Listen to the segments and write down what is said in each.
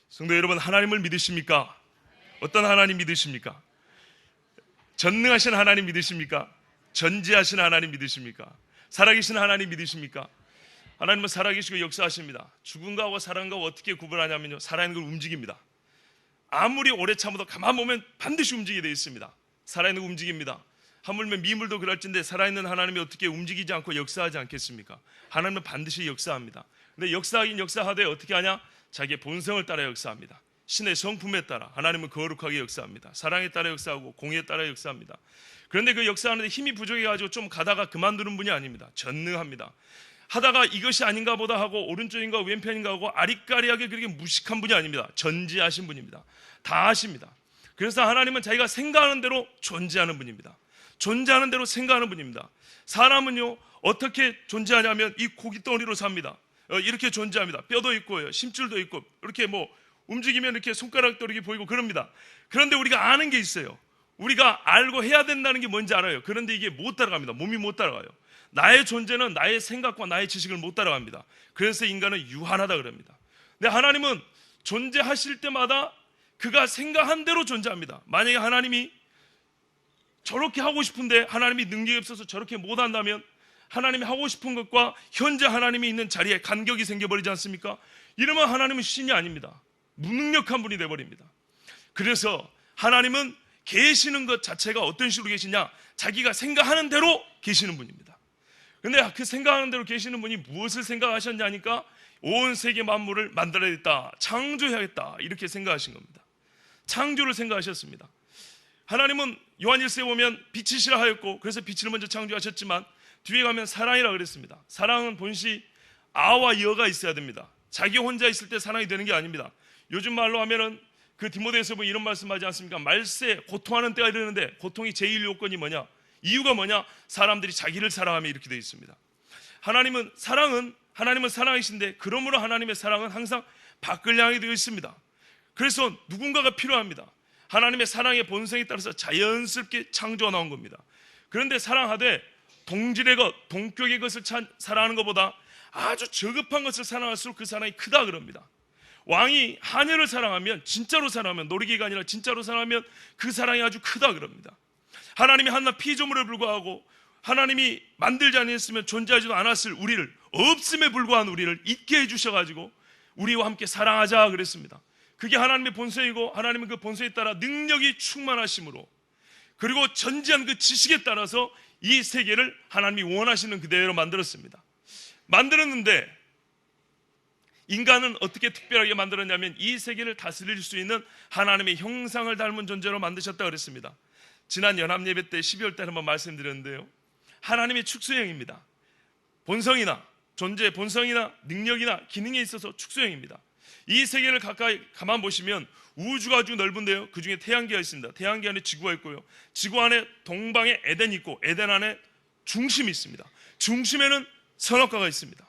성도 여러분, 하나님을 믿으십니까? 어떤 하나님 믿으십니까? 전능하신 하나님 믿으십니까? 전지하신 하나님 믿으십니까? 살아계신 하나님 믿으십니까? 하나님은 살아계시고 역사하십니다. 죽음과 사랑과 어떻게 구분하냐면요, 살아있는 걸 움직입니다. 아무리 오래 참아도 가만 보면 반드시 움직이게 되어 있습니다. 살아있는 거 움직입니다. 하물며 미물도 그럴진데 살아있는 하나님이 어떻게 움직이지 않고 역사하지 않겠습니까? 하나님은 반드시 역사합니다. 근데 역사하긴 역사하되 어떻게 하냐? 자기의 본성을 따라 역사합니다. 신의 성품에 따라 하나님은 거룩하게 역사합니다. 사랑에 따라 역사하고 공의에 따라 역사합니다. 그런데 그 역사하는데 힘이 부족해가지고 좀 가다가 그만두는 분이 아닙니다. 전능합니다. 하다가 이것이 아닌가 보다 하고 오른쪽인가 왼편인가 하고 아리까리하게 그렇게 무식한 분이 아닙니다. 전지하신 분입니다. 다 아십니다. 그래서 하나님은 자기가 생각하는 대로 존재하는 분입니다. 존재하는 대로 생각하는 분입니다. 사람은요, 어떻게 존재하냐면 이 고깃덩어리로 삽니다. 이렇게 존재합니다. 뼈도 있고요, 심줄도 있고, 이렇게 뭐 움직이면 이렇게 손가락도 이렇게 보이고 그럽니다. 그런데 우리가 아는 게 있어요. 우리가 알고 해야 된다는 게 뭔지 알아요. 그런데 이게 못 따라갑니다. 몸이 못 따라가요. 나의 존재는 나의 생각과 나의 지식을 못 따라갑니다. 그래서 인간은 유한하다 그럽니다. 근데 하나님은 존재하실 때마다 그가 생각한 대로 존재합니다. 만약에 하나님이 저렇게 하고 싶은데 하나님이 능력이 없어서 저렇게 못한다면 하나님이 하고 싶은 것과 현재 하나님이 있는 자리에 간격이 생겨버리지 않습니까? 이러면 하나님은 신이 아닙니다. 무능력한 분이 되어버립니다. 그래서 하나님은 계시는 것 자체가 어떤 식으로 계시냐? 자기가 생각하는 대로 계시는 분입니다. 근데 그 생각하는 대로 계시는 분이 무엇을 생각하셨냐니까 온 세계 만물을 만들어야겠다, 창조해야겠다, 이렇게 생각하신 겁니다. 창조를 생각하셨습니다. 하나님은 요한일서에 보면 빛이시라 하였고, 그래서 빛을 먼저 창조하셨지만 뒤에 가면 사랑이라 그랬습니다. 사랑은 본시 아와 여가 있어야 됩니다. 자기 혼자 있을 때 사랑이 되는 게 아닙니다. 요즘 말로 하면은 그 디모데에서 보면 이런 말씀하지 않습니까? 말세, 고통하는 때가 이르는데 고통이 제일 요건이 뭐냐? 이유가 뭐냐? 사람들이 자기를 사랑하며 이렇게 되어 있습니다. 하나님은 사랑이신데, 그러므로 하나님의 사랑은 항상 밖을 향해 되어 있습니다. 그래서 누군가가 필요합니다. 하나님의 사랑의 본성에 따라서 자연스럽게 창조가 나온 겁니다. 그런데 사랑하되 동질의 것, 동격의 것을 사랑하는 것보다 아주 저급한 것을 사랑할수록 그 사랑이 크다 그럽니다. 왕이 하녀를 사랑하면, 진짜로 사랑하면, 노리기가 아니라 진짜로 사랑하면 그 사랑이 아주 크다 그럽니다. 하나님이 한낱 피조물에 불과하고 하나님이 만들지 않았으면 존재하지도 않았을 우리를, 없음에 불과한 우리를 있게 해주셔가지고 우리와 함께 사랑하자 그랬습니다. 그게 하나님의 본성이고, 하나님은 그 본성에 따라 능력이 충만하심으로, 그리고 전지한 그 지식에 따라서 이 세계를 하나님이 원하시는 그대로 만들었습니다. 만들었는데 인간은 어떻게 특별하게 만들었냐면 이 세계를 다스릴 수 있는 하나님의 형상을 닮은 존재로 만드셨다 그랬습니다. 지난 연합예배 때 12월 때 한번 말씀드렸는데요, 하나님의 축소형입니다. 본성이나 존재의 본성이나 능력이나 기능에 있어서 축소형입니다. 이 세계를 가까이 가만 보시면 우주가 아주 넓은데요, 그 중에 태양계가 있습니다. 태양계 안에 지구가 있고요, 지구 안에 동방에 에덴이 있고, 에덴 안에 중심이 있습니다. 중심에는 선악과가 있습니다.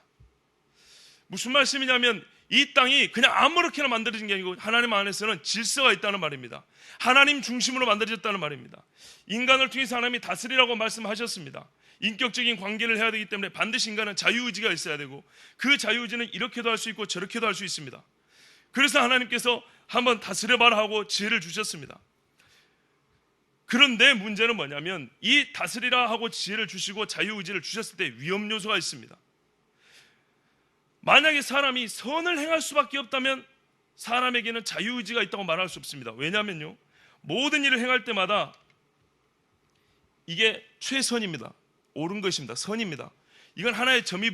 무슨 말씀이냐면 이 땅이 그냥 아무렇게나 만들어진 게 아니고 하나님 안에서는 질서가 있다는 말입니다. 하나님 중심으로 만들어졌다는 말입니다. 인간을 통해서 하나님이 다스리라고 말씀하셨습니다. 인격적인 관계를 해야 되기 때문에 반드시 인간은 자유의지가 있어야 되고, 그 자유의지는 이렇게도 할 수 있고 저렇게도 할 수 있습니다. 그래서 하나님께서 한번 다스려봐라 하고 지혜를 주셨습니다. 그런데 문제는 뭐냐면 이 다스리라 하고 지혜를 주시고 자유의지를 주셨을 때 위험 요소가 있습니다. 만약에 사람이 선을 행할 수밖에 없다면 사람에게는 자유의지가 있다고 말할 수 없습니다. 왜냐하면요, 모든 일을 행할 때마다 이게 최선입니다. 옳은 것입니다. 선입니다. 이건 하나의 점에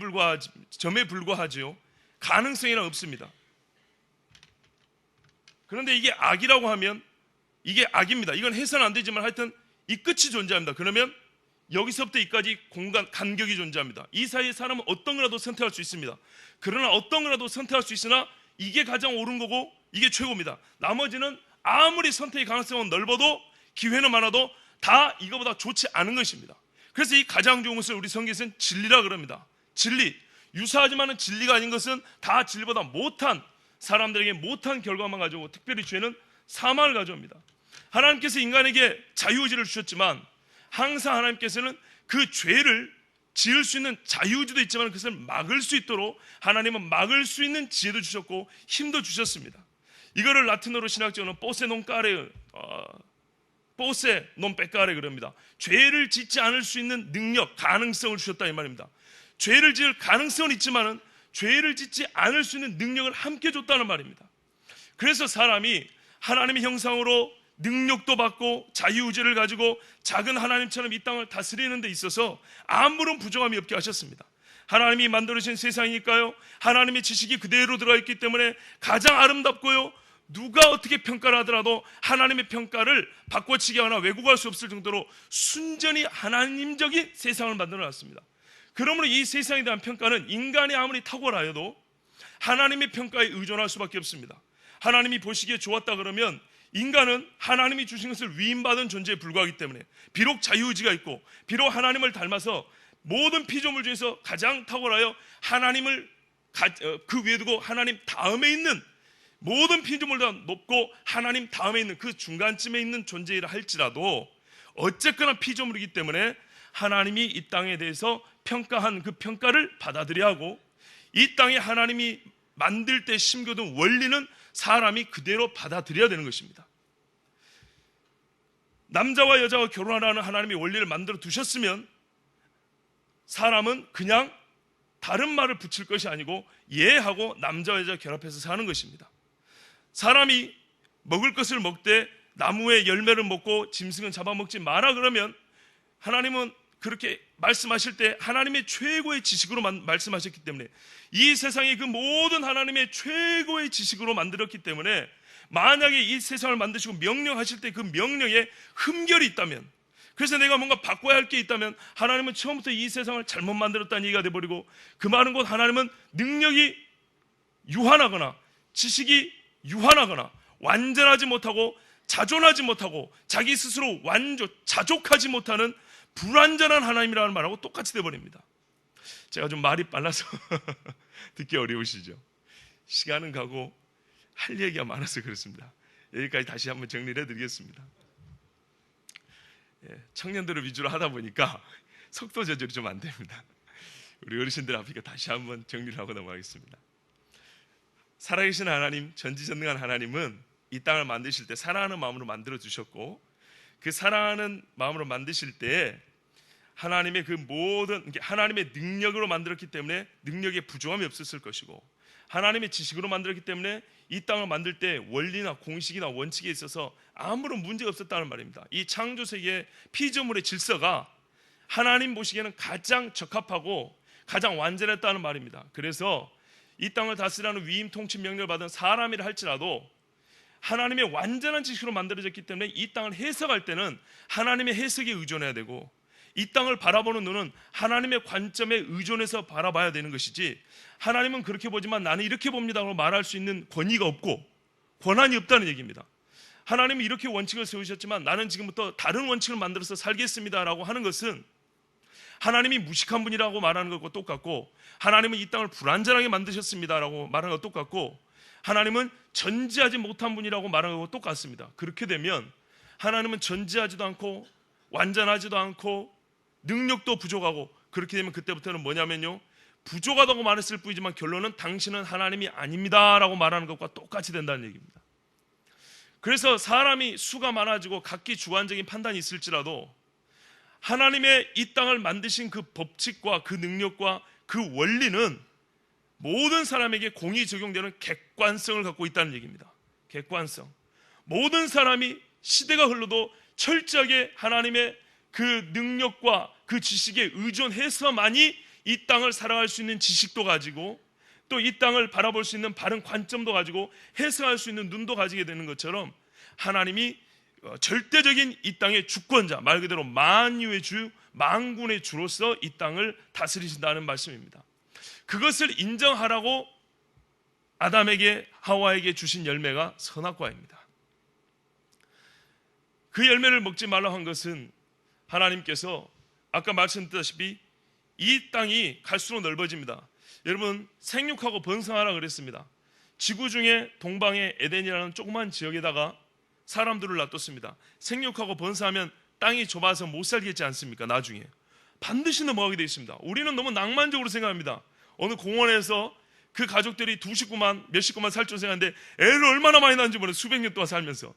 불과하지요. 가능성이란 없습니다. 그런데 이게 악이라고 하면 이게 악입니다. 이건 해서는 안 되지만 하여튼 이 끝이 존재합니다. 그러면 여기서부터 이까지 공간, 간격이 존재합니다. 이 사이에 사람은 어떤 거라도 선택할 수 있습니다. 그러나 어떤 거라도 선택할 수 있으나 이게 가장 옳은 거고 이게 최고입니다. 나머지는 아무리 선택의 가능성은 넓어도, 기회는 많아도 다 이거보다 좋지 않은 것입니다. 그래서 이 가장 좋은 것을 우리 성경에서는 진리라 그럽니다. 진리, 유사하지만 진리가 아닌 것은 다 진리보다 못한, 사람들에게 못한 결과만 가져오고 특별히 죄는 사망을 가져옵니다. 하나님께서 인간에게 자유의지를 주셨지만 항상 하나님께서는 그 죄를 지을 수 있는 자유의지도 있지만 그것을 막을 수 있도록 하나님은 막을 수 있는 지혜도 주셨고 힘도 주셨습니다. 이거를 라틴어로 신학적으로는 포세 논 까레, 포세 논 빼까레 그럽니다. 죄를 짓지 않을 수 있는 능력, 가능성을 주셨다 이 말입니다. 죄를 지을 가능성은 있지만은 죄를 짓지 않을 수 있는 능력을 함께 줬다는 말입니다. 그래서 사람이 하나님의 형상으로 능력도 받고 자유의지를 가지고 작은 하나님처럼 이 땅을 다스리는 데 있어서 아무런 부족함이 없게 하셨습니다. 하나님이 만들어주신 세상이니까요, 하나님의 지식이 그대로 들어있기 때문에 가장 아름답고요, 누가 어떻게 평가를 하더라도 하나님의 평가를 바꿔치기 하거나 왜곡할 수 없을 정도로 순전히 하나님적인 세상을 만들어놨습니다. 그러므로 이 세상에 대한 평가는 인간이 아무리 탁월하여도 하나님의 평가에 의존할 수밖에 없습니다. 하나님이 보시기에 좋았다 그러면 인간은 하나님이 주신 것을 위임받은 존재에 불과하기 때문에 비록 자유의지가 있고 비록 하나님을 닮아서 모든 피조물 중에서 가장 탁월하여 하나님을 그 위에 두고 하나님 다음에 있는 모든 피조물보다 높고 하나님 다음에 있는 그 중간쯤에 있는 존재이라 할지라도 어쨌거나 피조물이기 때문에 하나님이 이 땅에 대해서 평가한 그 평가를 받아들여야 하고, 이 땅에 하나님이 만들 때 심겨둔 원리는 사람이 그대로 받아들여야 되는 것입니다. 남자와 여자가 결혼하라는 하나님의 원리를 만들어 두셨으면 사람은 그냥 다른 말을 붙일 것이 아니고 예하고 남자와 여자 결합해서 사는 것입니다. 사람이 먹을 것을 먹되 나무의 열매를 먹고 짐승은 잡아먹지 마라 그러면 하나님은 그렇게 말씀하실 때 하나님의 최고의 지식으로 말씀하셨기 때문에, 이 세상이 그 모든 하나님의 최고의 지식으로 만들었기 때문에 만약에 이 세상을 만드시고 명령하실 때 그 명령에 흠결이 있다면, 그래서 내가 뭔가 바꿔야 할 게 있다면 하나님은 처음부터 이 세상을 잘못 만들었다는 얘기가 돼버리고, 그 말은 곧 하나님은 능력이 유한하거나 지식이 유한하거나 완전하지 못하고 자존하지 못하고 자기 스스로 자족하지 못하는 불완전한 하나님이라는 말하고 똑같이 돼버립니다. 제가 좀 말이 빨라서 듣기 어려우시죠? 시간은 가고 할 얘기가 많아서 그렇습니다. 여기까지 다시 한번 정리를 해드리겠습니다. 청년들을 위주로 하다 보니까 속도 조절이 좀 안 됩니다. 우리 어르신들 앞이니까 다시 한번 정리를 하고 넘어가겠습니다. 살아계신 하나님, 전지전능한 하나님은 이 땅을 만드실 때 사랑하는 마음으로 만들어 주셨고, 그 사랑하는 마음으로 만드실 때 하나님의 그 모든 하나님의 능력으로 만들었기 때문에 능력에 부족함이 없었을 것이고, 하나님의 지식으로 만들었기 때문에 이 땅을 만들 때 원리나 공식이나 원칙에 있어서 아무런 문제가 없었다는 말입니다. 이 창조세계의 피조물의 질서가 하나님 보시기에는 가장 적합하고 가장 완전했다는 말입니다. 그래서 이 땅을 다스리라는 위임 통치 명령을 받은 사람이라 할지라도 하나님의 완전한 지식으로 만들어졌기 때문에 이 땅을 해석할 때는 하나님의 해석에 의존해야 되고, 이 땅을 바라보는 눈은 하나님의 관점에 의존해서 바라봐야 되는 것이지, 하나님은 그렇게 보지만 나는 이렇게 봅니다라고 말할 수 있는 권위가 없고 권한이 없다는 얘기입니다. 하나님이 이렇게 원칙을 세우셨지만 나는 지금부터 다른 원칙을 만들어서 살겠습니다라고 하는 것은 하나님이 무식한 분이라고 말하는 것과 똑같고, 하나님은 이 땅을 불완전하게 만드셨습니다라고 말하는 것과 똑같고, 하나님은 전지하지 못한 분이라고 말하는 것과 똑같습니다. 그렇게 되면 하나님은 전지하지도 않고 완전하지도 않고 능력도 부족하고, 그렇게 되면 그때부터는 뭐냐면요, 부족하다고 말했을 뿐이지만 결론은 당신은 하나님이 아닙니다 라고 말하는 것과 똑같이 된다는 얘기입니다. 그래서 사람이 수가 많아지고 각기 주관적인 판단이 있을지라도 하나님의 이 땅을 만드신 그 법칙과 그 능력과 그 원리는 모든 사람에게 공히 적용되는 객관성을 갖고 있다는 얘기입니다. 객관성. 모든 사람이 시대가 흘러도 철저하게 하나님의 그 능력과 그 지식에 의존해서만이 이 땅을 살아갈 수 있는 지식도 가지고, 또 이 땅을 바라볼 수 있는 바른 관점도 가지고 해석할 수 있는 눈도 가지게 되는 것처럼, 하나님이 절대적인 이 땅의 주권자, 말 그대로 만유의 주, 만군의 주로서 이 땅을 다스리신다는 말씀입니다. 그것을 인정하라고 아담에게, 하와에게 주신 열매가 선악과입니다. 그 열매를 먹지 말라고 한 것은 하나님께서 아까 말씀드렸다시피 이 땅이 갈수록 넓어집니다. 여러분, 생육하고 번성하라 그랬습니다. 지구 중에 동방의 에덴이라는 조그만 지역에다가 사람들을 놔뒀습니다. 생육하고 번성하면 땅이 좁아서 못 살겠지 않습니까? 나중에 반드시 넘어가게 되어 있습니다. 우리는 너무 낭만적으로 생각합니다. 어느 공원에서 그 가족들이 두 식구만 몇 식구만 살쪄서하는데 애를 얼마나 많이 낳은지 모르는 수백 년 동안 살면서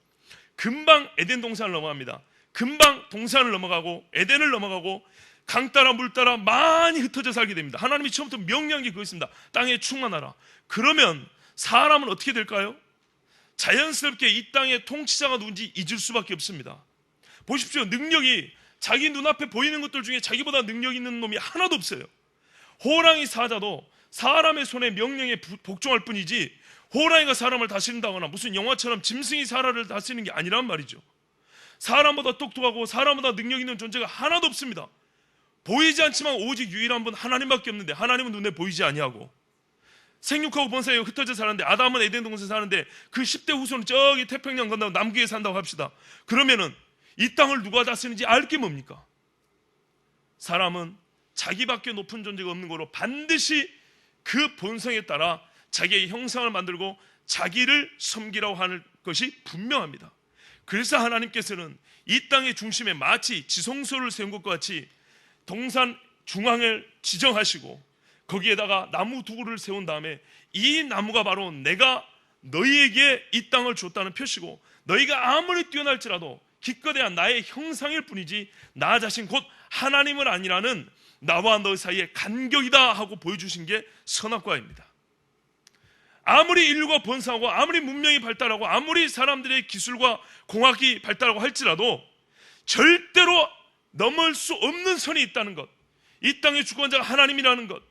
금방 에덴 동산을 넘어갑니다. 금방 동산을 넘어가고 에덴을 넘어가고 강 따라 물 따라 많이 흩어져 살게 됩니다. 하나님이 처음부터 명령한 게 그것입니다. 땅에 충만하라. 그러면 사람은 어떻게 될까요? 자연스럽게 이 땅의 통치자가 누군지 잊을 수밖에 없습니다. 보십시오. 능력이 자기 눈앞에 보이는 것들 중에 자기보다 능력 있는 놈이 하나도 없어요. 호랑이 사자도 사람의 손에 명령에 복종할 뿐이지 호랑이가 사람을 다스린다거나 무슨 영화처럼 짐승이 사람을 다스리는 게 아니란 말이죠. 사람보다 똑똑하고 사람보다 능력 있는 존재가 하나도 없습니다. 보이지 않지만 오직 유일한 분 하나님밖에 없는데 하나님은 눈에 보이지 아니하고 생육하고 번성하고 흩어져 사는데 아담은 에덴 동산에 사는데 그 10대 후손은 저기 태평양 건너고 남극에 산다고 합시다. 그러면은 이 땅을 누가 다스리는지 알 게 뭡니까? 사람은 자기밖에 높은 존재가 없는 거로 반드시 그 본성에 따라 자기의 형상을 만들고 자기를 섬기라고 하는 것이 분명합니다. 그래서 하나님께서는 이 땅의 중심에 마치 지성소를 세운 것과 같이 동산 중앙을 지정하시고 거기에다가 나무 두 그루를 세운 다음에 이 나무가 바로 내가 너희에게 이 땅을 줬다는 표시고 너희가 아무리 뛰어날지라도 기껏해야 나의 형상일 뿐이지 나 자신 곧 하나님을 아니라는 나와 너 사이의 간격이다 하고 보여주신 게 선악과입니다. 아무리 인류가 번성하고 아무리 문명이 발달하고 아무리 사람들의 기술과 공학이 발달하고 할지라도 절대로 넘을 수 없는 선이 있다는 것, 이 땅의 주권자가 하나님이라는 것,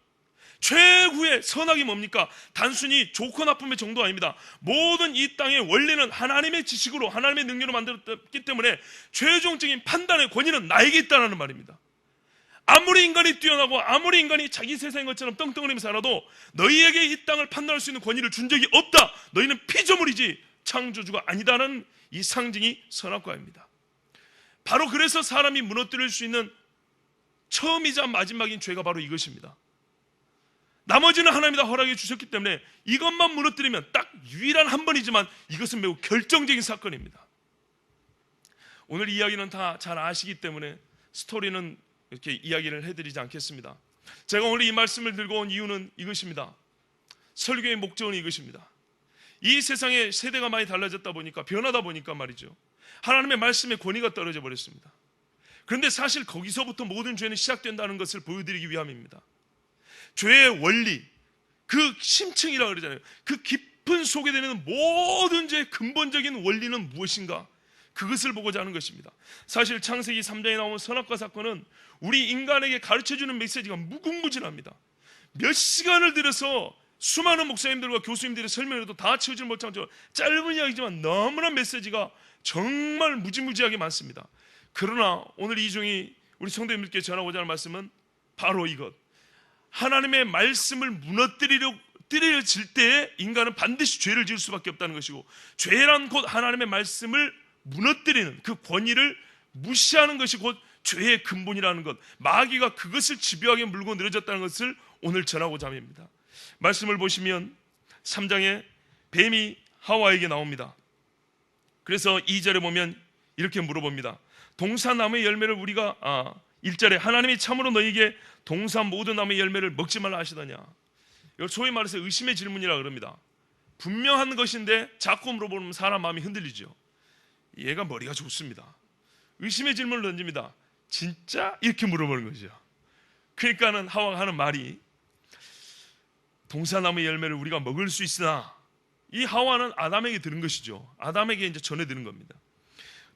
최후의 선악이 뭡니까? 단순히 좋고 나쁨의 정도 아닙니다. 모든 이 땅의 원리는 하나님의 지식으로 하나님의 능력으로 만들었기 때문에 최종적인 판단의 권위는 나에게 있다는 말입니다. 아무리 인간이 뛰어나고 아무리 인간이 자기 세상인 것처럼 떵떵거리며 살아도 너희에게 이 땅을 판단할 수 있는 권위를 준 적이 없다. 너희는 피조물이지 창조주가 아니다는 이 상징이 선악과입니다. 바로 그래서 사람이 무너뜨릴 수 있는 처음이자 마지막인 죄가 바로 이것입니다. 나머지는 하나님이 다 허락해 주셨기 때문에 이것만 무너뜨리면 딱 유일한 한 번이지만 이것은 매우 결정적인 사건입니다. 오늘 이야기는 다 잘 아시기 때문에 스토리는 이렇게 이야기를 해드리지 않겠습니다. 제가 오늘 이 말씀을 들고 온 이유는 이것입니다. 설교의 목적은 이것입니다. 이 세상에 세대가 많이 달라졌다 보니까 변하다 보니까 말이죠. 하나님의 말씀의 권위가 떨어져 버렸습니다. 그런데 사실 거기서부터 모든 죄는 시작된다는 것을 보여드리기 위함입니다. 죄의 원리, 그 심층이라고 그러잖아요. 그 깊은 속에 되는 모든 죄의 근본적인 원리는 무엇인가? 그것을 보고자 하는 것입니다. 사실 창세기 3장에 나오는 선악과 사건은 우리 인간에게 가르쳐주는 메시지가 무궁무진합니다. 몇 시간을 들여서 수많은 목사님들과 교수님들이 설명해도 다 채우지 못한 짧은 이야기지만 너무나 메시지가 정말 무지무지하게 많습니다. 그러나 오늘 이종이 우리 성도님들께 전하고자 하는 말씀은 바로 이것. 하나님의 말씀을 무너뜨려질 때에 인간은 반드시 죄를 지을 수밖에 없다는 것이고 죄란 곧 하나님의 말씀을 무너뜨리는 그 권위를 무시하는 것이 곧 죄의 근본이라는 것, 마귀가 그것을 집요하게 물고 늘어졌다는 것을 오늘 전하고자 합니다. 말씀을 보시면 3장에 뱀이 하와에게 나옵니다. 그래서 2절에 보면 이렇게 물어봅니다. 동산나무의 열매를 우리가 1절에 하나님이 참으로 너희에게 동산 모든 나무의 열매를 먹지 말라 하시더냐. 이걸 소위 말해서 의심의 질문이라고 그럽니다. 분명한 것인데 자꾸 물어보면 사람 마음이 흔들리죠. 얘가 머리가 좋습니다. 의심의 질문을 던집니다. 진짜? 이렇게 물어보는 거죠. 그러니까는 하와가 하는 말이 동산나무의 열매를 우리가 먹을 수 있으나 이 하와는 아담에게 들은 것이죠. 아담에게 이제 전해 들은 겁니다.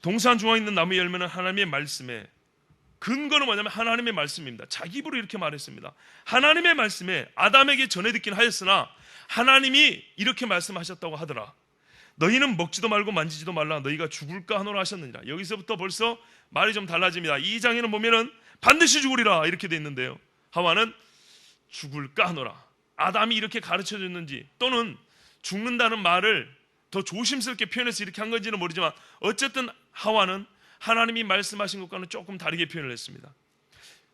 동산 중앙에 있는 나무의 열매는 하나님의 말씀에 근거는 뭐냐면 하나님의 말씀입니다. 자기 입으로 이렇게 말했습니다. 하나님의 말씀에 아담에게 전해 듣긴 하였으나 하나님이 이렇게 말씀하셨다고 하더라. 너희는 먹지도 말고 만지지도 말라. 너희가 죽을까 하노라 하셨느니라. 여기서부터 벌써 말이 좀 달라집니다. 2장에는 보면은 반드시 죽으리라 이렇게 돼 있는데요. 하와는 죽을까 하노라. 아담이 이렇게 가르쳐 줬는지 또는 죽는다는 말을 더 조심스럽게 표현해서 이렇게 한 건지는 모르지만 어쨌든 하와는 하나님이 말씀하신 것과는 조금 다르게 표현을 했습니다.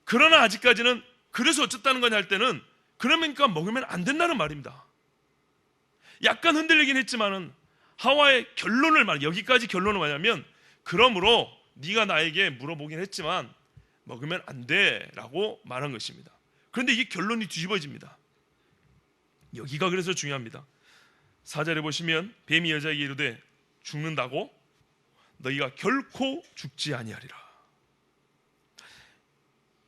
그러나 아직까지는 그래서 어쨌다는 거냐 할 때는 그러니까 먹으면 안 된다는 말입니다. 약간 흔들리긴 했지만은 하와의 결론을 여기까지 결론은 뭐냐면 그러므로 네가 나에게 물어보긴 했지만 먹으면 안 돼라고 말한 것입니다. 그런데 이게 결론이 뒤집어집니다. 여기가 그래서 중요합니다. 4절에 보시면 뱀이 여자에게 이르되 죽는다고 너희가 결코 죽지 아니하리라.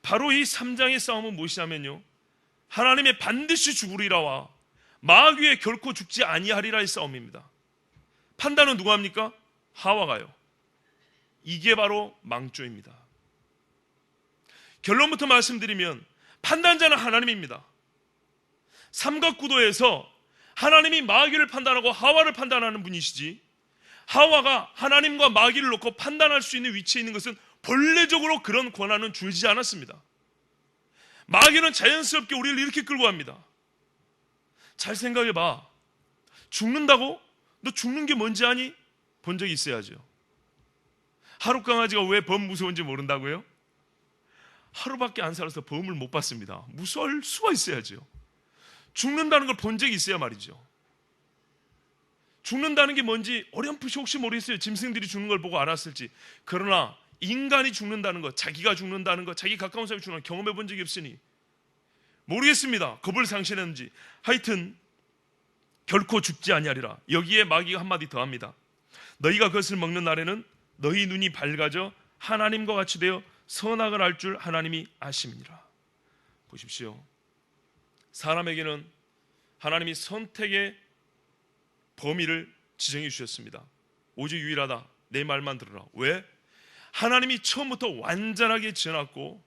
바로 이 3장의 싸움은 무엇이냐면요, 하나님의 반드시 죽으리라와 마귀의 결코 죽지 아니하리라의 싸움입니다. 판단은 누가 합니까? 하와가요. 이게 바로 망조입니다. 결론부터 말씀드리면 판단자는 하나님입니다. 삼각구도에서 하나님이 마귀를 판단하고 하와를 판단하는 분이시지, 하와가 하나님과 마귀를 놓고 판단할 수 있는 위치에 있는 것은 본래적으로 그런 권한은 주어지지 않았습니다. 마귀는 자연스럽게 우리를 이렇게 끌고 갑니다. 잘 생각해봐. 죽는다고? 너 죽는 게 뭔지 아니? 본 적이 있어야죠. 하루 강아지가 왜 범 무서운지 모른다고요? 하루밖에 안 살아서 범을 못 봤습니다. 무서울 수가 있어야죠. 죽는다는 걸 본 적이 있어야 말이죠. 죽는다는 게 뭔지 어렴풋이 혹시 모르겠어요. 짐승들이 죽는 걸 보고 알았을지. 그러나 인간이 죽는다는 것, 자기가 죽는다는 것, 자기 가까운 사람이 죽는 걸 경험해 본 적이 없으니 모르겠습니다. 겁을 상실했는지. 하여튼 결코 죽지 아니하리라. 여기에 마귀가 한마디 더 합니다. 너희가 그것을 먹는 날에는 너희 눈이 밝아져 하나님과 같이 되어 선악을 알 줄 하나님이 아심이니라. 보십시오. 사람에게는 하나님이 선택의 범위를 지정해 주셨습니다. 오직 유일하다. 내 말만 들으라. 왜? 하나님이 처음부터 완전하게 지어놨고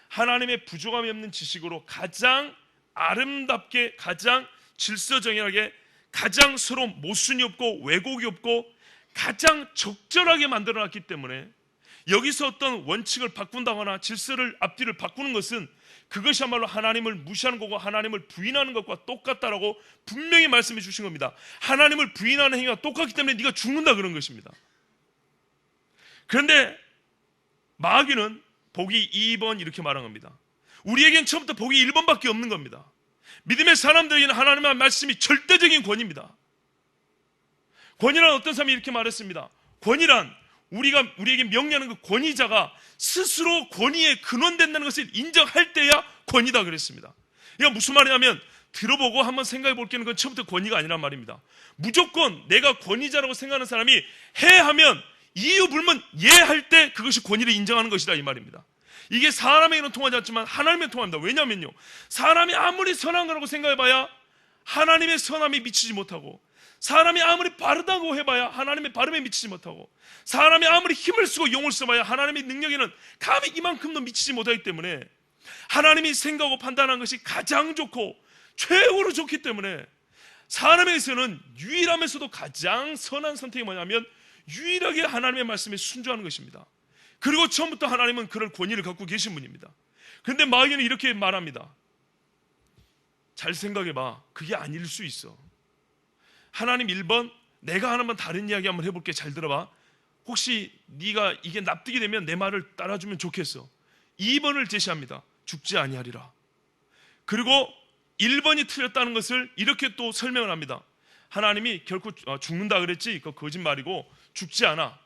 하나님의 부족함이 없는 지식으로 가장 아름답게, 가장 질서정연하게, 가장 서로 모순이 없고 왜곡이 없고 가장 적절하게 만들어놨기 때문에 여기서 어떤 원칙을 바꾼다거나 질서를 앞뒤를 바꾸는 것은 그것이야말로 하나님을 무시하는 거고 하나님을 부인하는 것과 똑같다라고 분명히 말씀해 주신 겁니다. 하나님을 부인하는 행위가 똑같기 때문에 네가 죽는다 그런 것입니다. 그런데 마귀는 보기 2번 이렇게 말한 겁니다. 우리에겐 처음부터 보기 1번밖에 없는 겁니다. 믿음의 사람들에게는 하나님의 말씀이 절대적인 권위입니다. 권위란 어떤 사람이 이렇게 말했습니다. 권위란 우리에게 명령하는 그 권위자가 스스로 권위에 근원된다는 것을 인정할 때야 권위다 그랬습니다. 이게 무슨 말이냐면 들어보고 한번 생각해 볼 게는 그건 처음부터 권위가 아니란 말입니다. 무조건 내가 권위자라고 생각하는 사람이 해 하면 이유 불문 예 할 때 그것이 권위를 인정하는 것이다 이 말입니다. 이게 사람에게는 통하지 않지만 하나님에 통합니다. 왜냐면요, 사람이 아무리 선한 거라고 생각해봐야 하나님의 선함에 미치지 못하고, 사람이 아무리 바르다고 해봐야 하나님의 바름에 미치지 못하고, 사람이 아무리 힘을 쓰고 용을 써봐야 하나님의 능력에는 감히 이만큼도 미치지 못하기 때문에 하나님이 생각하고 판단한 것이 가장 좋고 최고로 좋기 때문에 사람에게서는 유일하면서도 가장 선한 선택이 뭐냐면 유일하게 하나님의 말씀에 순종하는 것입니다. 그리고 처음부터 하나님은 그럴 권위를 갖고 계신 분입니다. 그런데 마귀는 이렇게 말합니다. 잘 생각해봐. 그게 아닐 수 있어. 하나님 1번, 내가 하나만 다른 이야기 한번 해볼게. 잘 들어봐. 혹시 네가 이게 납득이 되면 내 말을 따라주면 좋겠어. 2번을 제시합니다. 죽지 아니하리라. 그리고 1번이 틀렸다는 것을 이렇게 또 설명을 합니다. 하나님이 결코 죽는다 그랬지? 그거 거짓말이고 죽지 않아.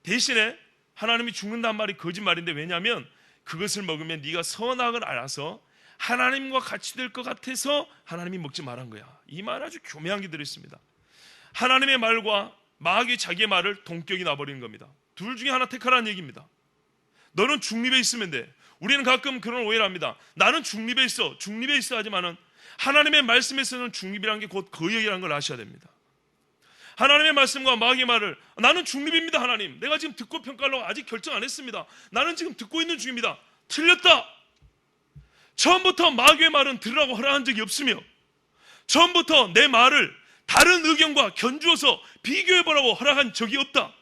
대신에 하나님이 죽는다는 말이 거짓말인데, 왜냐하면 그것을 먹으면 네가 선악을 알아서 하나님과 같이 될 것 같아서 하나님이 먹지 말란 거야. 이 말 아주 교묘한 게 들어있습니다. 하나님의 말과 마귀 자기의 말을 동격이 나버리는 겁니다. 둘 중에 하나 택하라는 얘기입니다. 너는 중립에 있으면 돼. 우리는 가끔 그런 오해를 합니다. 나는 중립에 있어. 중립에 있어 하지만은 하나님의 말씀에서는 중립이라는 게 곧 거역이라는 걸 아셔야 됩니다. 하나님의 말씀과 마귀의 말을 나는 중립입니다. 하나님, 내가 지금 듣고 평가하려고 아직 결정 안 했습니다. 나는 지금 듣고 있는 중입니다. 틀렸다. 처음부터 마귀의 말은 들으라고 허락한 적이 없으며 처음부터 내 말을 다른 의견과 견주어서 비교해보라고 허락한 적이 없다.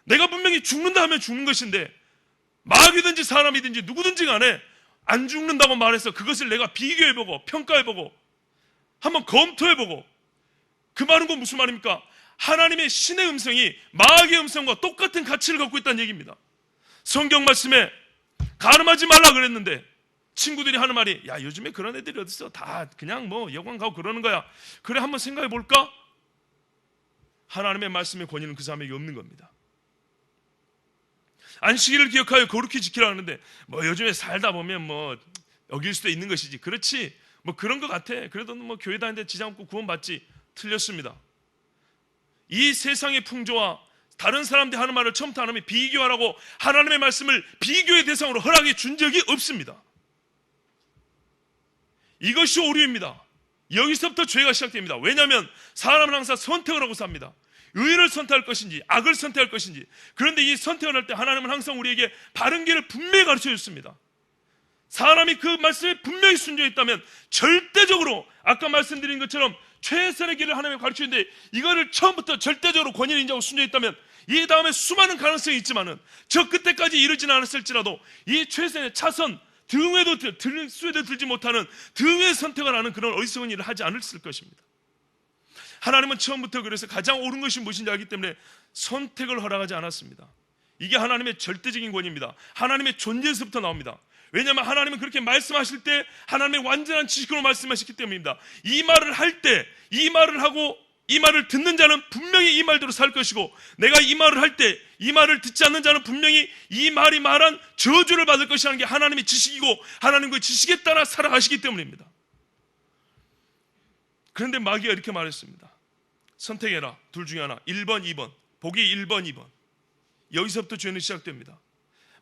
내가 분명히 죽는다 하면 죽는 것인데 마귀든지 사람이든지 누구든지 간에 안 죽는다고 말해서 그것을 내가 비교해보고 평가해보고 한번 검토해보고, 그 말은 곧 무슨 말입니까? 하나님의 신의 음성이 마귀의 음성과 똑같은 가치를 갖고 있다는 얘기입니다. 성경 말씀에 가늠하지 말라 그랬는데 친구들이 하는 말이 야, 요즘에 그런 애들이 어딨어? 다 그냥 뭐 여관 가고 그러는 거야. 그래, 한번 생각해 볼까? 하나님의 말씀의 권위는 그 사람에게 없는 겁니다. 안식일을 기억하여 거룩히 지키라 하는데 뭐 요즘에 살다 보면 뭐 어길 수도 있는 것이지. 그렇지, 뭐 그런 것 같아. 그래도 뭐 교회 다니는데 지장 없고 구원받지. 틀렸습니다. 이 세상의 풍조와 다른 사람들이 하는 말을 처음부터 안 하면 비교하라고 하나님의 말씀을 비교의 대상으로 허락해 준 적이 없습니다. 이것이 오류입니다. 여기서부터 죄가 시작됩니다. 왜냐하면 사람은 항상 선택을 하고 삽니다. 의를 선택할 것인지 악을 선택할 것인지. 그런데 이 선택을 할 때 하나님은 항상 우리에게 바른 길을 분명히 가르쳐 줬습니다. 사람이 그 말씀에 분명히 순종했다면 절대적으로 아까 말씀드린 것처럼 최선의 길을 하나님이 가르치는데 이거를 처음부터 절대적으로 권위를 인정하고 순종했다면 이 다음에 수많은 가능성이 있지만은 저 끝에까지 이르지는 않았을지라도 이 최선의 차선 등에도 수에도 들지 못하는 등의 선택을 하는 그런 어리석은 일을 하지 않았을 것입니다. 하나님은 처음부터 그래서 가장 옳은 것이 무엇인지 알기 때문에 선택을 허락하지 않았습니다. 이게 하나님의 절대적인 권위입니다. 하나님의 존재에서부터 나옵니다. 왜냐하면 하나님은 그렇게 말씀하실 때 하나님의 완전한 지식으로 말씀하셨기 때문입니다. 이 말을 할 때 이 말을 하고 이 말을 듣는 자는 분명히 이 말대로 살 것이고 내가 이 말을 할 때 이 말을 듣지 않는 자는 분명히 이 말이 말한 저주를 받을 것이라는 게 하나님의 지식이고 하나님 그 지식에 따라 살아가시기 때문입니다. 그런데 마귀가 이렇게 말했습니다. 선택해라. 둘 중에 하나. 1번, 2번. 보기 1번, 2번. 여기서부터 죄는 시작됩니다.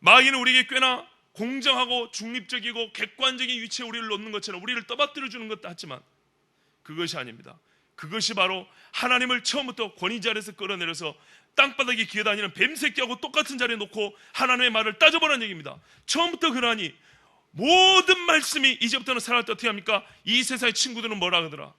마귀는 우리에게 꽤나 공정하고 중립적이고 객관적인 위치에 우리를 놓는 것처럼 우리를 떠받들어 주는 것 같지만 그것이 아닙니다. 그것이 바로 하나님을 처음부터 권위 자리에서 끌어내려서 땅바닥에 기어다니는 뱀새끼하고 똑같은 자리에 놓고 하나님의 말을 따져보라는 얘기입니다. 처음부터 그러하니 모든 말씀이 이제부터는 살아갈 때 어떻게 합니까? 이 세상의 친구들은 뭐라 하더라?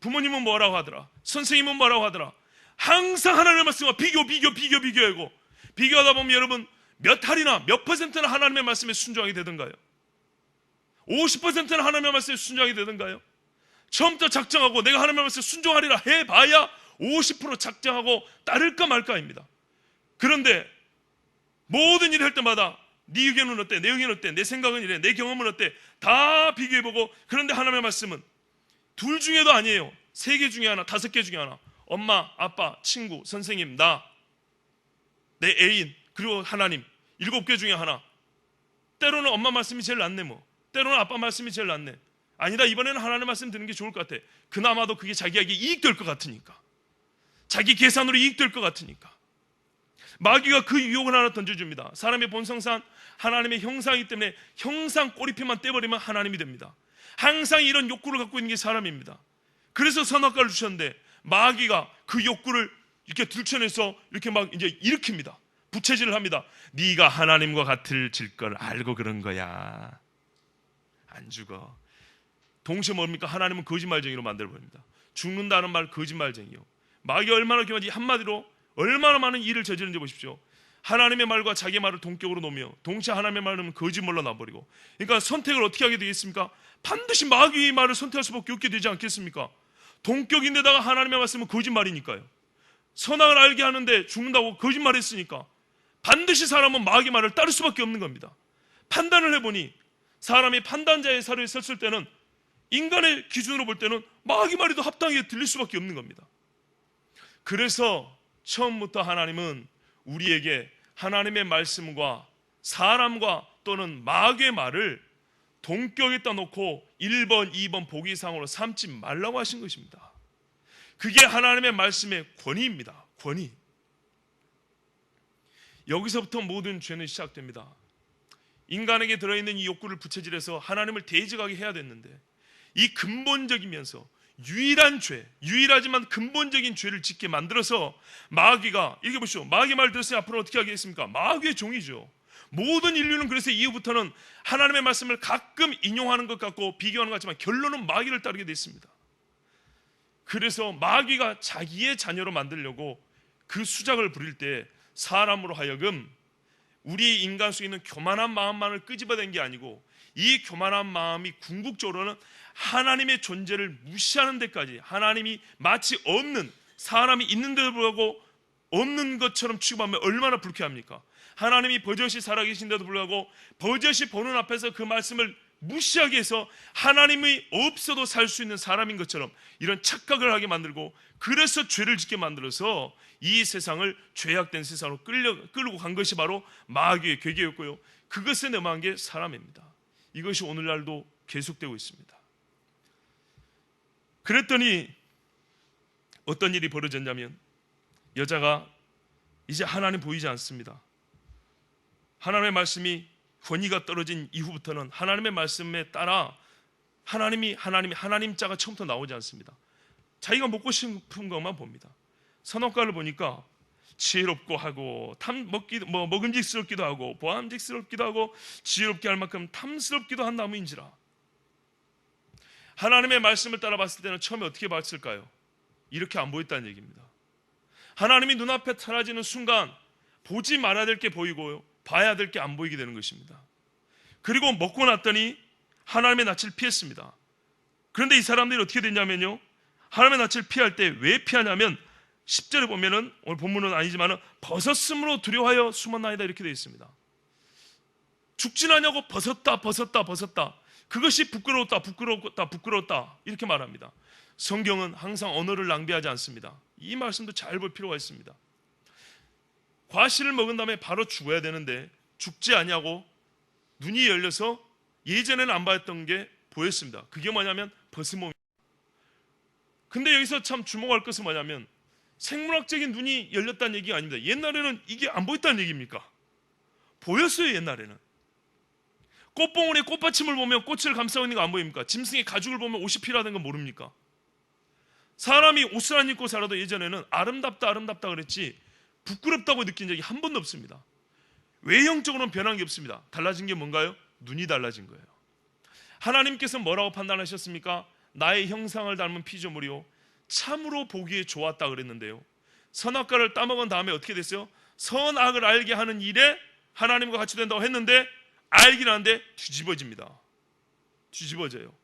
부모님은 뭐라고 하더라? 선생님은 뭐라고 하더라? 항상 하나님의 말씀과 비교하고 비교하다 보면 여러분 몇 할이나 몇 퍼센트나 하나님의 말씀에 순종하게 되던가요? 50%는 하나님의 말씀에 순종하게 되던가요? 처음부터 작정하고 내가 하나님의 말씀에 순종하리라 해봐야 50% 작정하고 따를까 말까입니다. 그런데 모든 일을 할 때마다 네 의견은 어때? 내 의견은 어때? 내 생각은 이래? 내 경험은 어때? 다 비교해보고 그런데 하나님의 말씀은 둘 중에도 아니에요. 3개 중에 하나, 5개 중에 하나. 엄마, 아빠, 친구, 선생님, 나, 내 애인, 그리고 하나님 7개 중에 하나. 때로는 엄마 말씀이 제일 낫네 뭐. 때로는 아빠 말씀이 제일 낫네. 아니다, 이번에는 하나님 말씀 듣는 게 좋을 것 같아. 그나마도 그게 자기에게 이익될 것 같으니까. 자기 계산으로 이익될 것 같으니까. 마귀가 그 유혹을 하나 던져줍니다. 사람의 본성상 하나님의 형상이기 때문에 형상 꼬리표만 떼버리면 하나님이 됩니다. 항상 이런 욕구를 갖고 있는 게 사람입니다. 그래서 선악과를 주셨는데 마귀가 그 욕구를 이렇게 들춰내서 이렇게 막 이제 일으킵니다. 부채질을 합니다. 네가 하나님과 같을질 걸 알고 그런 거야. 안 죽어. 동시에 뭡니까? 하나님은 거짓말쟁이로 만들어버립니다. 죽는다는 말 거짓말쟁이요. 마귀가 얼마나 기만지 한마디로 얼마나 많은 일을 저지르는지 보십시오. 하나님의 말과 자기의 말을 동격으로 놓으며 동시에 하나님의 말은 거짓말로 나버리고. 그러니까 선택을 어떻게 하게 되겠습니까? 반드시 마귀의 말을 선택할 수밖에 없게 되지 않겠습니까? 동격인데다가 하나님의 말씀은 거짓말이니까요. 선악을 알게 하는데 죽는다고 거짓말했으니까 반드시 사람은 마귀의 말을 따를 수밖에 없는 겁니다. 판단을 해보니 사람이 판단자의 자리에 섰을 때는 인간의 기준으로 볼 때는 마귀 말이 더 합당하게 들릴 수밖에 없는 겁니다. 그래서 처음부터 하나님은 우리에게 하나님의 말씀과 사람과 또는 마귀의 말을 동격에다 놓고 1번, 2번 보기상으로 삼지 말라고 하신 것입니다. 그게 하나님의 말씀의 권위입니다. 권위. 여기서부터 모든 죄는 시작됩니다. 인간에게 들어있는 이 욕구를 부채질해서 하나님을 대적하게 해야 됐는데 이 근본적이면서 유일한 죄, 유일하지만 근본적인 죄를 짓게 만들어서 마귀가, 이렇게 보시죠. 마귀 말 들었으니 앞으로 어떻게 하겠습니까? 마귀의 종이죠. 모든 인류는 그래서 이후부터는 하나님의 말씀을 가끔 인용하는 것 같고 비교하는 것 같지만 결론은 마귀를 따르게 됐습니다. 그래서 마귀가 자기의 자녀로 만들려고 그 수작을 부릴 때 사람으로 하여금 우리 인간 속에 있는 교만한 마음만을 끄집어낸 게 아니고 이 교만한 마음이 궁극적으로는 하나님의 존재를 무시하는 데까지, 하나님이 마치 없는, 사람이 있는데도 불구하고 없는 것처럼 취급하면 얼마나 불쾌합니까? 하나님이 버젓이 살아계신데도 불구하고 버젓이 보는 앞에서 그 말씀을 무시하게 해서 하나님이 없어도 살 수 있는 사람인 것처럼 이런 착각을 하게 만들고, 그래서 죄를 짓게 만들어서 이 세상을 죄악된 세상으로 끌고 간 것이 바로 마귀의 괴계였고요, 그것에 넘어간 게 사람입니다. 이것이 오늘날도 계속되고 있습니다. 그랬더니 어떤 일이 벌어졌냐면 여자가 이제 하나님 보이지 않습니다. 하나님의 말씀이 권위가 떨어진 이후부터는 하나님의 말씀에 따라 하나님 자가 처음부터 나오지 않습니다. 자기가 먹고 싶은 것만 봅니다. 선악과를 보니까 지혜롭고 하고 먹음직스럽기도 하고 보암직스럽기도 하고 지혜롭게 할 만큼 탐스럽기도 한 나무인지라. 하나님의 말씀을 따라 봤을 때는 처음에 어떻게 봤을까요? 이렇게 안 보였다는 얘기입니다. 하나님이 눈앞에 사라지는 순간 보지 말아야 될 게 보이고 봐야 될 게 안 보이게 되는 것입니다. 그리고 먹고 났더니 하나님의 낯을 피했습니다. 그런데 이 사람들이 어떻게 됐냐면요, 하나님의 낯을 피할 때 왜 피하냐면 10절에 보면은, 오늘 본문은 아니지만 벗었으므로 두려워하여 숨었나이다 이렇게 되어 있습니다. 죽진 않냐고 벗었다 그것이 부끄러웠다 이렇게 말합니다. 성경은 항상 언어를 낭비하지 않습니다. 이 말씀도 잘 볼 필요가 있습니다. 과실을 먹은 다음에 바로 죽어야 되는데 죽지 않냐고 눈이 열려서 예전에는 안 봤던 게 보였습니다. 그게 뭐냐면 벗은 몸입니다. 근데 여기서 참 주목할 것은 뭐냐면 생물학적인 눈이 열렸다는 얘기가 아닙니다. 옛날에는 이게 안 보였다는 얘기입니까? 보였어요. 옛날에는 꽃봉오리에 꽃받침을 보면 꽃을 감싸고 있는 거 안 보입니까? 짐승의 가죽을 보면 옷이 필요하다는 건 모릅니까? 사람이 옷을 안 입고 살아도 예전에는 아름답다 그랬지 부끄럽다고 느낀 적이 한 번도 없습니다. 외형적으로는 변한 게 없습니다. 달라진 게 뭔가요? 눈이 달라진 거예요. 하나님께서 뭐라고 판단하셨습니까? 나의 형상을 닮은 피조물이요 참으로 보기에 좋았다 그랬는데요, 선악과를 따먹은 다음에 어떻게 됐어요? 선악을 알게 하는 일에 하나님과 같이 된다고 했는데 알긴 하는데 뒤집어져요.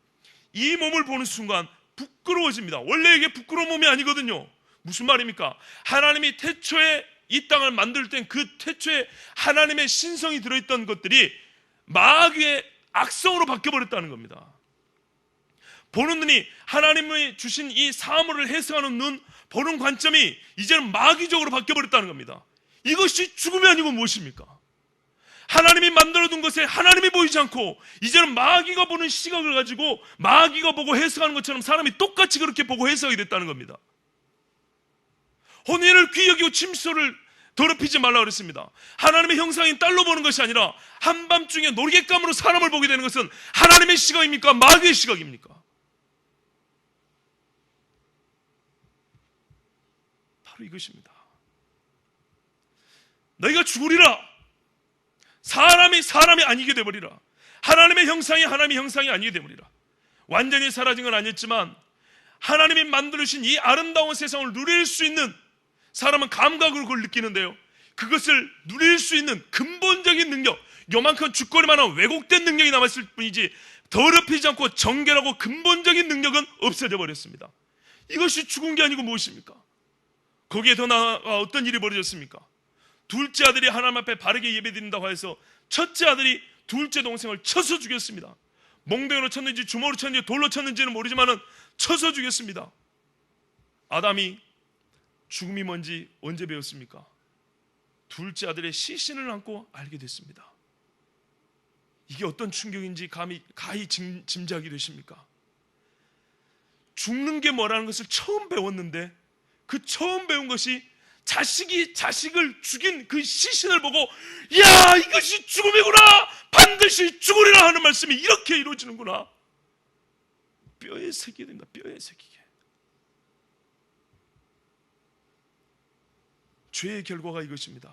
이 몸을 보는 순간 부끄러워집니다. 원래 이게 부끄러운 몸이 아니거든요. 무슨 말입니까? 하나님이 태초에 이 땅을 만들 땐 그 태초에 하나님의 신성이 들어있던 것들이 마귀의 악성으로 바뀌어버렸다는 겁니다. 보는 눈이, 하나님이 주신 이 사물을 해석하는 눈, 보는 관점이 이제는 마귀적으로 바뀌어버렸다는 겁니다. 이것이 죽음이 아니고 무엇입니까? 하나님이 만들어둔 것에 하나님이 보이지 않고 이제는 마귀가 보는 시각을 가지고 마귀가 보고 해석하는 것처럼 사람이 똑같이 그렇게 보고 해석이 됐다는 겁니다. 혼인을 귀히 여기고 침소를 더럽히지 말라고 그랬습니다. 하나님의 형상인 딸로 보는 것이 아니라 한밤중에 놀잇감으로 사람을 보게 되는 것은 하나님의 시각입니까? 마귀의 시각입니까? 바로 이것입니다. 너희가 죽으리라. 사람이 아니게 되버리라. 하나님의 형상이 하나님의 형상이 아니게 되버리라. 완전히 사라진 건 아니었지만 하나님이 만들어주신 이 아름다운 세상을 누릴 수 있는, 사람은 감각으로 그걸 느끼는데요, 그것을 누릴 수 있는 근본적인 능력, 요만큼 죽거리만한 왜곡된 능력이 남았을 뿐이지 더럽히지 않고 정결하고 근본적인 능력은 없어져 버렸습니다. 이것이 죽은 게 아니고 무엇입니까? 거기에 더 나아가 어떤 일이 벌어졌습니까? 둘째 아들이 하나님 앞에 바르게 예배드린다고 해서 첫째 아들이 둘째 동생을 쳐서 죽였습니다. 몽둥이로 쳤는지 주먹으로 쳤는지 돌로 쳤는지는 모르지만 쳐서 죽였습니다. 아담이 죽음이 뭔지 언제 배웠습니까? 둘째 아들의 시신을 안고 알게 됐습니다. 이게 어떤 충격인지 가히 짐작이 되십니까? 죽는 게 뭐라는 것을 처음 배웠는데 그 처음 배운 것이 자식이 자식을 죽인 그 시신을 보고, 야, 이것이 죽음이구나, 반드시 죽으리라 하는 말씀이 이렇게 이루어지는구나. 뼈에 새기게 됩니다. 뼈에 새기게. 죄의 결과가 이것입니다.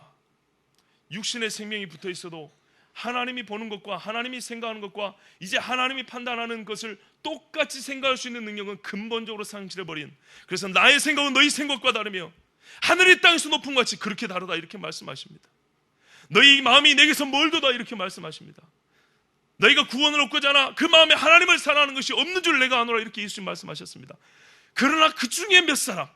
육신의 생명이 붙어 있어도 하나님이 보는 것과 하나님이 생각하는 것과 이제 하나님이 판단하는 것을 똑같이 생각할 수 있는 능력은 근본적으로 상실해버린, 그래서 나의 생각은 너희 생각과 다르며 하늘이 땅에서 높은 것 같이 그렇게 다르다 이렇게 말씀하십니다. 너희 마음이 내게서 멀도다 이렇게 말씀하십니다. 너희가 구원을 얻고자 하나 그 마음에 하나님을 사랑하는 것이 없는 줄 내가 아노라 이렇게 예수님 말씀하셨습니다. 그러나 그 중에 몇 사람,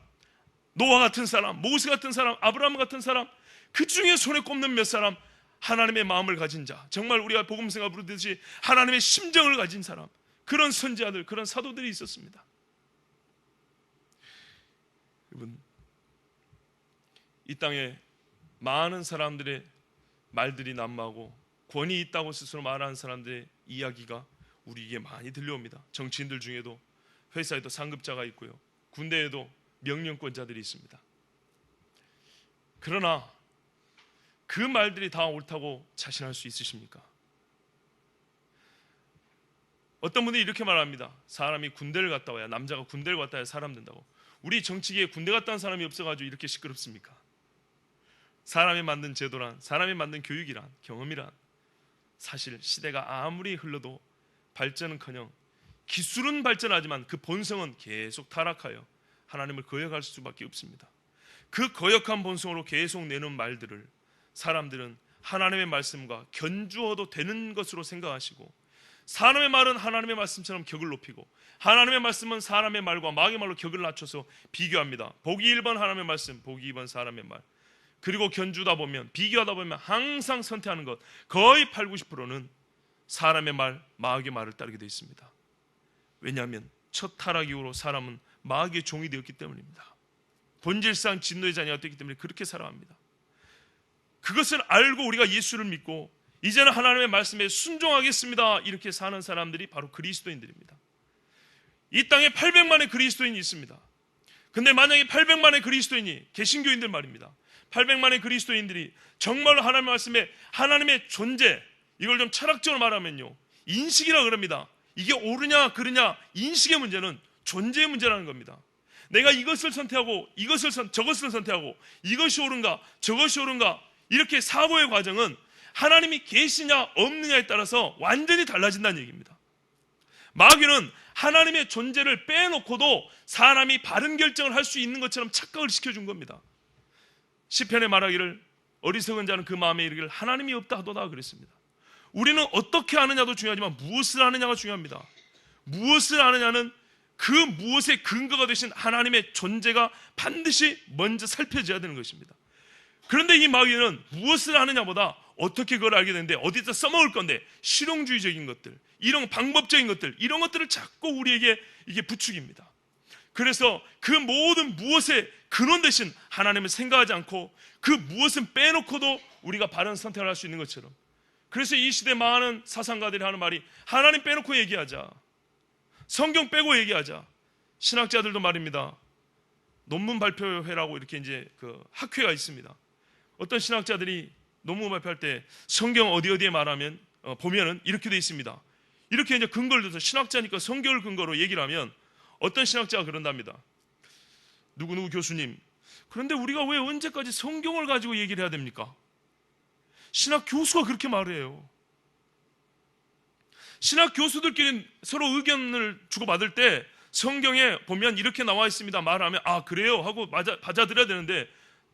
노아 같은 사람, 모세 같은 사람, 아브라함 같은 사람, 그 중에 손에 꼽는 몇 사람, 하나님의 마음을 가진 자, 정말 우리가 복음서가 부르듯이 하나님의 심정을 가진 사람, 그런 선지자들, 그런 사도들이 있었습니다. 여러분, 이 땅에 많은 사람들의 말들이 난무하고 권위 있다고 스스로 말하는 사람들의 이야기가 우리에게 많이 들려옵니다. 정치인들 중에도 회사에도 상급자가 있고요. 군대에도 명령권자들이 있습니다. 그러나 그 말들이 다 옳다고 자신할 수 있으십니까? 어떤 분들이 이렇게 말합니다. 사람이 군대를 갔다 와야, 남자가 군대를 갔다 와야 사람 된다고. 우리 정치계에 군대 갔다 온 사람이 없어가지고 이렇게 시끄럽습니까? 사람이 만든 제도란, 사람이 만든 교육이란, 경험이란, 사실 시대가 아무리 흘러도 발전은커녕 기술은 발전하지만 그 본성은 계속 타락하여 하나님을 거역할 수밖에 없습니다. 그 거역한 본성으로 계속 내는 말들을 사람들은 하나님의 말씀과 견주어도 되는 것으로 생각하시고, 사람의 말은 하나님의 말씀처럼 격을 높이고 하나님의 말씀은 사람의 말과 마귀의 말로 격을 낮춰서 비교합니다. 보기 1번 하나님의 말씀, 보기 2번 사람의 말. 그리고 견주다 보면, 비교하다 보면 항상 선택하는 것 거의 8, 90%는 사람의 말, 마귀의 말을 따르게 되어 있습니다. 왜냐하면 첫 타락 이후로 사람은 마귀의 종이 되었기 때문입니다. 본질상 진노의 자녀가 되기 때문에 그렇게 살아갑니다. 그것을 알고 우리가 예수를 믿고 이제는 하나님의 말씀에 순종하겠습니다, 이렇게 사는 사람들이 바로 그리스도인들입니다. 이 땅에 800만의 그리스도인이 있습니다. 근데 만약에 800만의 그리스도인이, 개신교인들 말입니다, 800만의 그리스도인들이 정말로 하나님의 말씀에 하나님의 존재, 이걸 좀 철학적으로 말하면요, 인식이라 그럽니다. 이게 옳으냐 그르냐, 인식의 문제는 존재의 문제라는 겁니다. 내가 이것을 선택하고 저것을 선택하고 이것이 옳은가 저것이 옳은가, 이렇게 사고의 과정은 하나님이 계시냐 없느냐에 따라서 완전히 달라진다는 얘기입니다. 마귀는 하나님의 존재를 빼놓고도 사람이 바른 결정을 할 수 있는 것처럼 착각을 시켜준 겁니다. 시편에 말하기를 어리석은 자는 그 마음에 이르기를 하나님이 없다 하도다 그랬습니다. 우리는 어떻게 아느냐도 중요하지만 무엇을 아느냐가 중요합니다. 무엇을 아느냐는 그 무엇의 근거가 되신 하나님의 존재가 반드시 먼저 살펴져야 되는 것입니다. 그런데 이 마귀는 무엇을 아느냐보다 어떻게 그걸 알게 되는데, 어디서 써먹을 건데, 실용주의적인 것들, 이런 방법적인 것들, 이런 것들을 자꾸 우리에게 이게 부추깁니다. 그래서 그 모든 무엇의 근원 대신 하나님을 생각하지 않고 그 무엇은 빼놓고도 우리가 바른 선택을 할 수 있는 것처럼, 그래서 이 시대 많은 사상가들이 하는 말이 하나님 빼놓고 얘기하자, 성경 빼고 얘기하자. 신학자들도 말입니다. 논문 발표회라고 이렇게 이제 그 학회가 있습니다. 어떤 신학자들이 논문 발표할 때 성경 어디에 말하면 보면은 이렇게 돼 있습니다. 이렇게 이제 근거를 들어서, 신학자니까 성경을 근거로 얘기를 하면 어떤 신학자가 그런답니다. 누구누구 교수님, 그런데 우리가 왜 언제까지 성경을 가지고 얘기를 해야 됩니까? 신학 교수가 그렇게 말해요. 신학 교수들끼리 서로 의견을 주고받을 때 성경에 보면 이렇게 나와 있습니다 말하면 아 그래요 하고 받아들여야 되는데,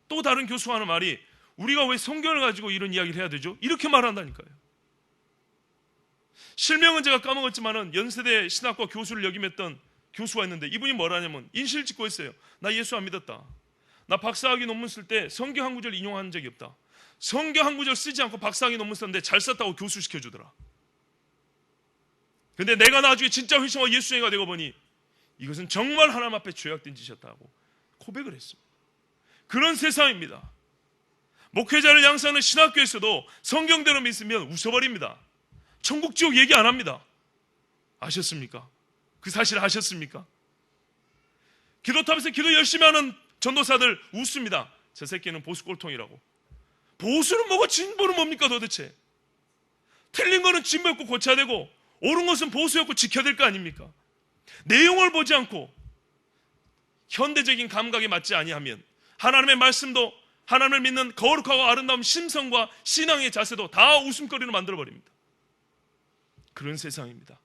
또 다른 교수가 하는 말이 우리가 왜 성경을 가지고 이런 이야기를 해야 되죠? 이렇게 말한다니까요. 실명은 제가 까먹었지만은 연세대 신학과 교수를 역임했던 교수가 있는데, 이분이 뭐라냐면 인실 짓고 있어요. 나 예수 안 믿었다. 나 박사학위 논문 쓸 때 성경 한 구절 인용한 적이 없다. 성경 한 구절 쓰지 않고 박사학위 논문 썼는데 잘 썼다고 교수 시켜주더라. 근데 내가 나중에 진짜 회심하고 예수쟁이가 되고 보니 이것은 정말 하나님 앞에 죄악된 짓이었다고 고백을 했습니다. 그런 세상입니다. 목회자를 양성하는 신학교에서도 성경대로 믿으면 웃어버립니다. 천국 지옥 얘기 안 합니다. 아셨습니까? 그 사실 아셨습니까? 기도탑에서 기도 열심히 하는 전도사들 웃습니다. 저 새끼는 보수 꼴통이라고. 보수는 뭐고 진보는 뭡니까 도대체? 틀린 거는 진보였고 고쳐야 되고 옳은 것은 보수였고 지켜야 될 거 아닙니까? 내용을 보지 않고 현대적인 감각에 맞지 아니하면 하나님의 말씀도, 하나님을 믿는 거룩하고 아름다운 심성과 신앙의 자세도 다 웃음거리로 만들어버립니다. 그런 세상입니다.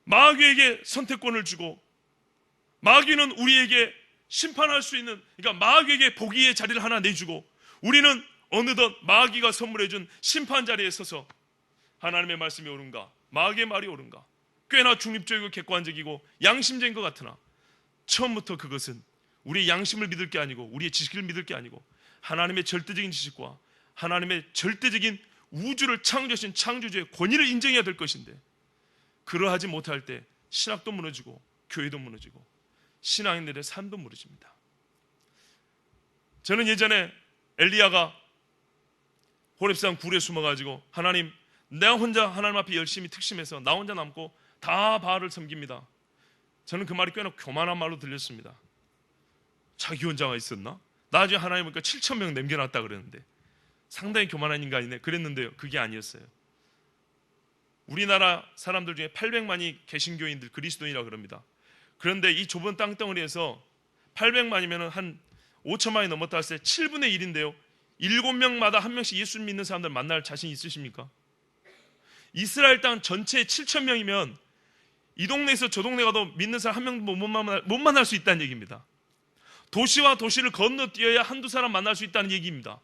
마귀에게 선택권을 주고 마귀는 우리에게 심판할 수 있는, 그러니까 마귀에게 보기의 자리를 하나 내주고 우리는 어느덧 마귀가 선물해준 심판 자리에 서서 하나님의 말씀이 옳은가 마귀의 말이 옳은가, 꽤나 중립적이고 객관적이고 양심적인 것 같으나 처음부터 그것은 우리의 양심을 믿을 게 아니고 우리의 지식을 믿을 게 아니고 하나님의 절대적인 지식과 하나님의 절대적인 우주를 창조하신 창조주의 권위를 인정해야 될 것인데, 그러하지 못할 때 신학도 무너지고 교회도 무너지고 신앙인들의 삶도 무너집니다. 저는 예전에 엘리야가 호렙산 굴에 숨어가지고 하나님, 내가 혼자 하나님 앞에 열심히 특심해서 나 혼자 남고 다 바알을 섬깁니다. 저는 그 말이 꽤나 교만한 말로 들렸습니다. 자기 혼자가 있었나? 나중에 하나님 보니까 7천 명 남겨놨다 그랬는데 상당히 교만한 인간이네 그랬는데요, 그게 아니었어요. 우리나라 사람들 중에 800만이 개신교인들, 그리스도인이라고 그럽니다. 그런데 이 좁은 땅덩어리에서 800만이면 한 5천만이 넘었다 했을 때 7분의 1인데요 7명마다 한 명씩 예수 믿는 사람들 만날 자신 있으십니까? 이스라엘 땅 전체에 7천 명이면 이 동네에서 저 동네 가도 믿는 사람 한 명도 못 만날 수 있다는 얘기입니다. 도시와 도시를 건너뛰어야 한두 사람 만날 수 있다는 얘기입니다.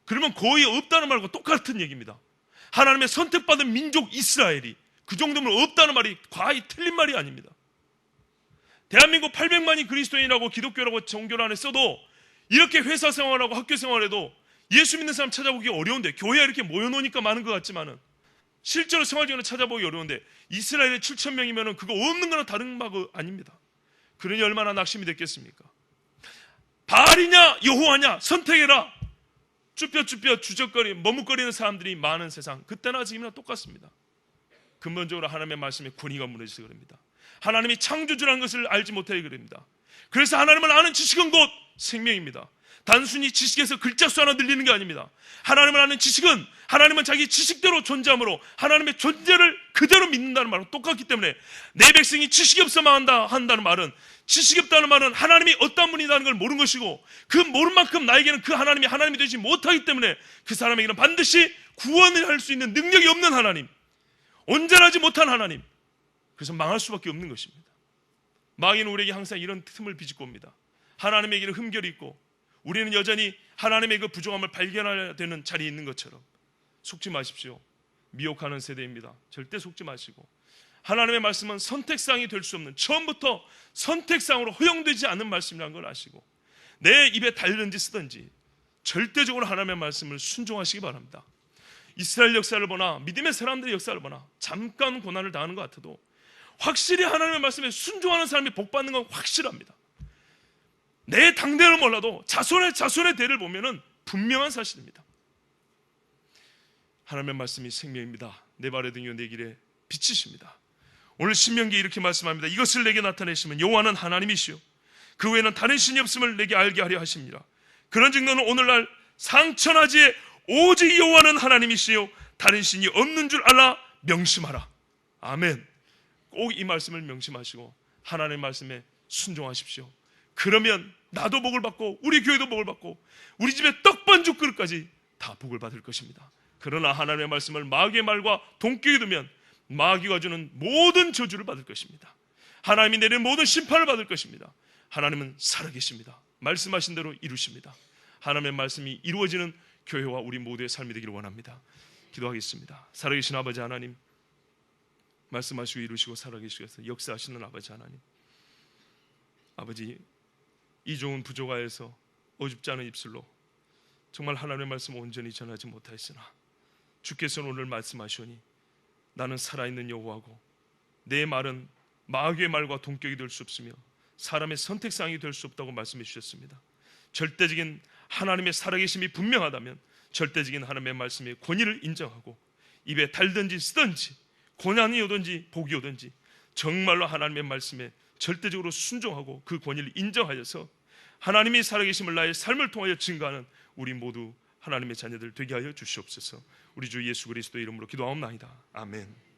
그러면 거의 없다는 말과 똑같은 얘기입니다. 하나님의 선택받은 민족 이스라엘이 그 정도면 없다는 말이 과히 틀린 말이 아닙니다. 대한민국 800만이 그리스도인이라고 기독교라고 종교 안에 써도 이렇게 회사 생활하고 학교 생활해도 예수 믿는 사람 찾아보기 어려운데, 교회에 이렇게 모여놓으니까 많은 것 같지만은 실제로 생활 중에는 찾아보기 어려운데 이스라엘에 7천 명이면 그거 없는 거나 다른 바가 아닙니다. 그러니 얼마나 낙심이 됐겠습니까? 바알이냐 여호와냐 선택해라. 쭈뼛쭈뼛 주저거리 머뭇거리는 사람들이 많은 세상, 그때나 지금이나 똑같습니다. 근본적으로 하나님의 말씀에 권위가 무너져서 그럽니다. 하나님이 창조주라는 것을 알지 못하게 그럽니다. 그래서 하나님을 아는 지식은 곧 생명입니다. 단순히 지식에서 글자 수 하나 늘리는 게 아닙니다. 하나님을 아는 지식은 하나님은 자기 지식대로 존재함으로 하나님의 존재를 그대로 믿는다는 말과 똑같기 때문에 내 백성이 지식이 없어 망한다 한다는 말은, 지식이 없다는 말은 하나님이 어떤 분이라는 걸 모르는 것이고, 그 모른 만큼 나에게는 그 하나님이 하나님이 되지 못하기 때문에 그 사람에게는 반드시 구원을 할 수 있는 능력이 없는 하나님, 온전하지 못한 하나님, 그래서 망할 수밖에 없는 것입니다. 마귀는 우리에게 항상 이런 틈을 비집고 옵니다. 하나님에게는 흠결이 있고 우리는 여전히 하나님의 그 부족함을 발견해야 되는 자리에 있는 것처럼 속지 마십시오. 미혹하는 세대입니다. 절대 속지 마시고, 하나님의 말씀은 선택사항이 될 수 없는, 처음부터 선택사항으로 허용되지 않는 말씀이라는 걸 아시고 내 입에 달든지 쓰든지 절대적으로 하나님의 말씀을 순종하시기 바랍니다. 이스라엘 역사를 보나 믿음의 사람들의 역사를 보나 잠깐 고난을 당하는 것 같아도 확실히 하나님의 말씀에 순종하는 사람이 복받는 건 확실합니다. 내 당대를 몰라도 자손의 대를 보면은 분명한 사실입니다. 하나님의 말씀이 생명입니다. 내 발의 등이요 내 길에 빛이십니다. 오늘 신명기에 이렇게 말씀합니다. 이것을 내게 나타내시면 여호와는 하나님이시요 그 외에는 다른 신이 없음을 내게 알게 하려 하십니다. 그런즉 너는 오늘날 상천하지에 오직 여호와는 하나님이시요 다른 신이 없는 줄 알아 명심하라. 아멘. 꼭 이 말씀을 명심하시고 하나님의 말씀에 순종하십시오. 그러면 나도 복을 받고 우리 교회도 복을 받고 우리 집에 떡반죽 그릇까지 다 복을 받을 것입니다. 그러나 하나님의 말씀을 마귀의 말과 동격에 두면 마귀가 주는 모든 저주를 받을 것입니다. 하나님이 내리는 모든 심판을 받을 것입니다. 하나님은 살아계십니다. 말씀하신 대로 이루십니다. 하나님의 말씀이 이루어지는 교회와 우리 모두의 삶이 되기를 원합니다. 기도하겠습니다. 살아계신 아버지 하나님, 말씀하시고 이루시고 살아계시면서 역사하시는 아버지 하나님, 아버지 이 좋은 부조가에서 어줍지 않은 입술로 정말 하나님의 말씀을 온전히 전하지 못하였으나 주께서는 오늘 말씀하시오니 나는 살아있는 여호와고 내 말은 마귀의 말과 동격이 될 수 없으며 사람의 선택사항이 될 수 없다고 말씀해 주셨습니다. 절대적인 하나님의 살아계심이 분명하다면 절대적인 하나님의 말씀의 권위를 인정하고 입에 달든지 쓰든지 고난이 오든지 복이 오든지 정말로 하나님의 말씀에 절대적으로 순종하고 그 권위를 인정하여서 하나님이 살아계심을 나의 삶을 통하여 증거하는 우리 모두 하나님의 자녀들 되게 하여 주시옵소서. 우리 주 예수 그리스도의 이름으로 기도하옵나이다. 아멘.